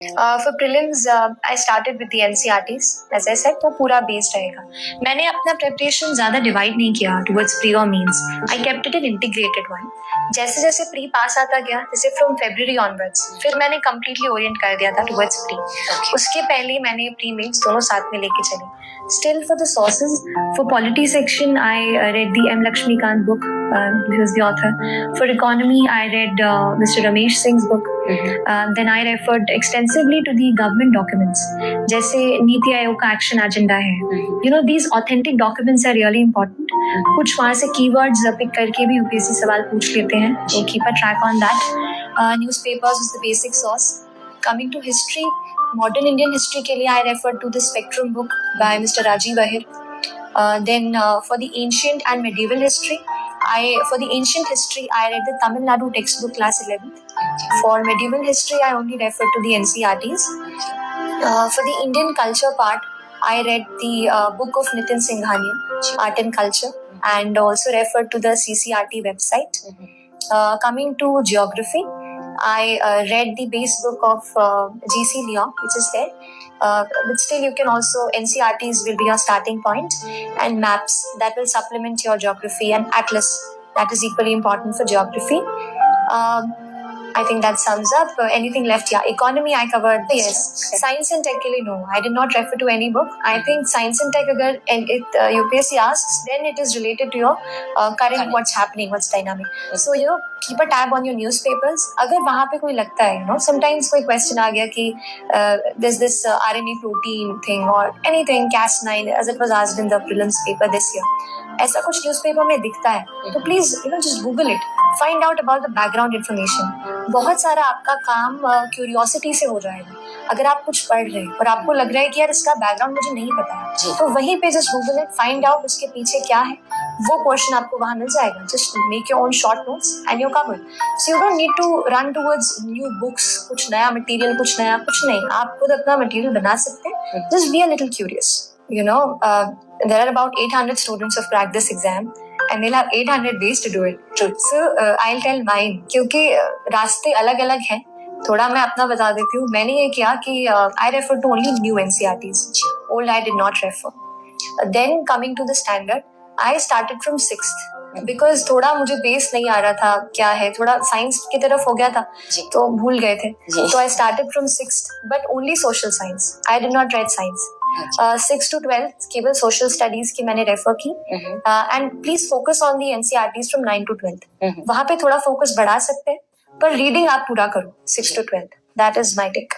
For prelims, I started with the NCERTs, as I said, तो पूरा based रहेगा. मैंने अपना प्रिपरेशन ज़्यादा डिवाइड नहीं किया towards pre और means. I kept it an integrated one. जैसे जैसे प्री पास आता गया, जैसे फ्रॉम February onwards, फिर मैंने completely orient कर दिया था towards प्री. उसके पहले मैंने प्री means दोनों साथ में लेके चली. Still, for the sources, for polity section, I read the M. Lakshmikant book, he was the author. For economy, I read Mr. Ramesh Singh's book. Then I referred extensively to the government documents, जैसे नीति आयोग का action agenda है. You know, these authentic documents are really important. कुछ वहाँ से keywords pick करके भी UPSC सवाल पूछ लेते हैं, तो keep a track on that. Newspapers is the basic source. Coming to history, modern Indian history के लिए I referred to the Spectrum book by Mr. Rajiv Ahir. Then for the ancient and medieval history, for the ancient history, I read the Tamil Nadu textbook class 11th. For medieval history, I only referred to the NCERTs. For the Indian culture part, I read the book of Nitin Singhania, Art and Culture, and also referred to the CCRT website. Coming to geography, I read the base book of G.C. Leong, which is there. But still, you can also, NCERTs will be your starting point, and maps that will supplement your geography, and atlas that is equally important for geography. I think that sums up. Anything left? Yeah, economy I covered. Yes. Science and tech के लिए no. I did not refer to any book. I think science and tech अगर UPSC asks, then it is related to your current what's happening, what's dynamic. So you know, keep a tab on your newspapers. अगर वहाँ पे कोई लगता है, you know, sometimes कोई question आ गया कि there's this RNA protein thing or anything Cas9 as it was asked in the prelims paper this year. ऐसा कुछ न्यूज़पेपर में दिखता है, तो please you know just Google it, find out about the background information. बहुत सारा आपका काम क्यूरियोसिटी से हो जाएगा. अगर आप कुछ पढ़ रहे हैं और आपको लग रहा है कि यार इसका बैकग्राउंड मुझे नहीं पता है, तो वहीं पे just Google it, find out उसके पीछे क्या है, वो पोर्शन आपको वहां मिल जाएगा. Just make your own short notes and you're covered. So you don't need to run towards new books, कुछ नया मटेरियल, कुछ नया, कुछ नहीं. आप खुद अपना मटेरियल बना सकते हैं. Just be a little curious. You know, there are about 800 students who have cracked this exam, and they'll have 800 days to do it. True. So I'll tell mine, क्योंकि रास्ते अलग अलग हैं. थोड़ा मैं अपना बता देती हूँ. मैंने ये किया कि I refer to only new NCERTs. Old I did not refer. Then coming to the standard, I started from 6th. Because थोड़ा मुझे बेस नहीं आ रहा था क्या है, थोड़ा साइंस की तरफ हो गया था तो भूल गए थे. तो I started from 6th but only social science. I did not right science. 6 to 12 केवल सोशल स्टडीज की मैंने रेफर की. And please focus on the NCERTs from 9 to 12. वहां पे थोड़ा फोकस बढ़ा सकते हैं, पर रीडिंग आप पूरा करो 6 to 12. That is my take.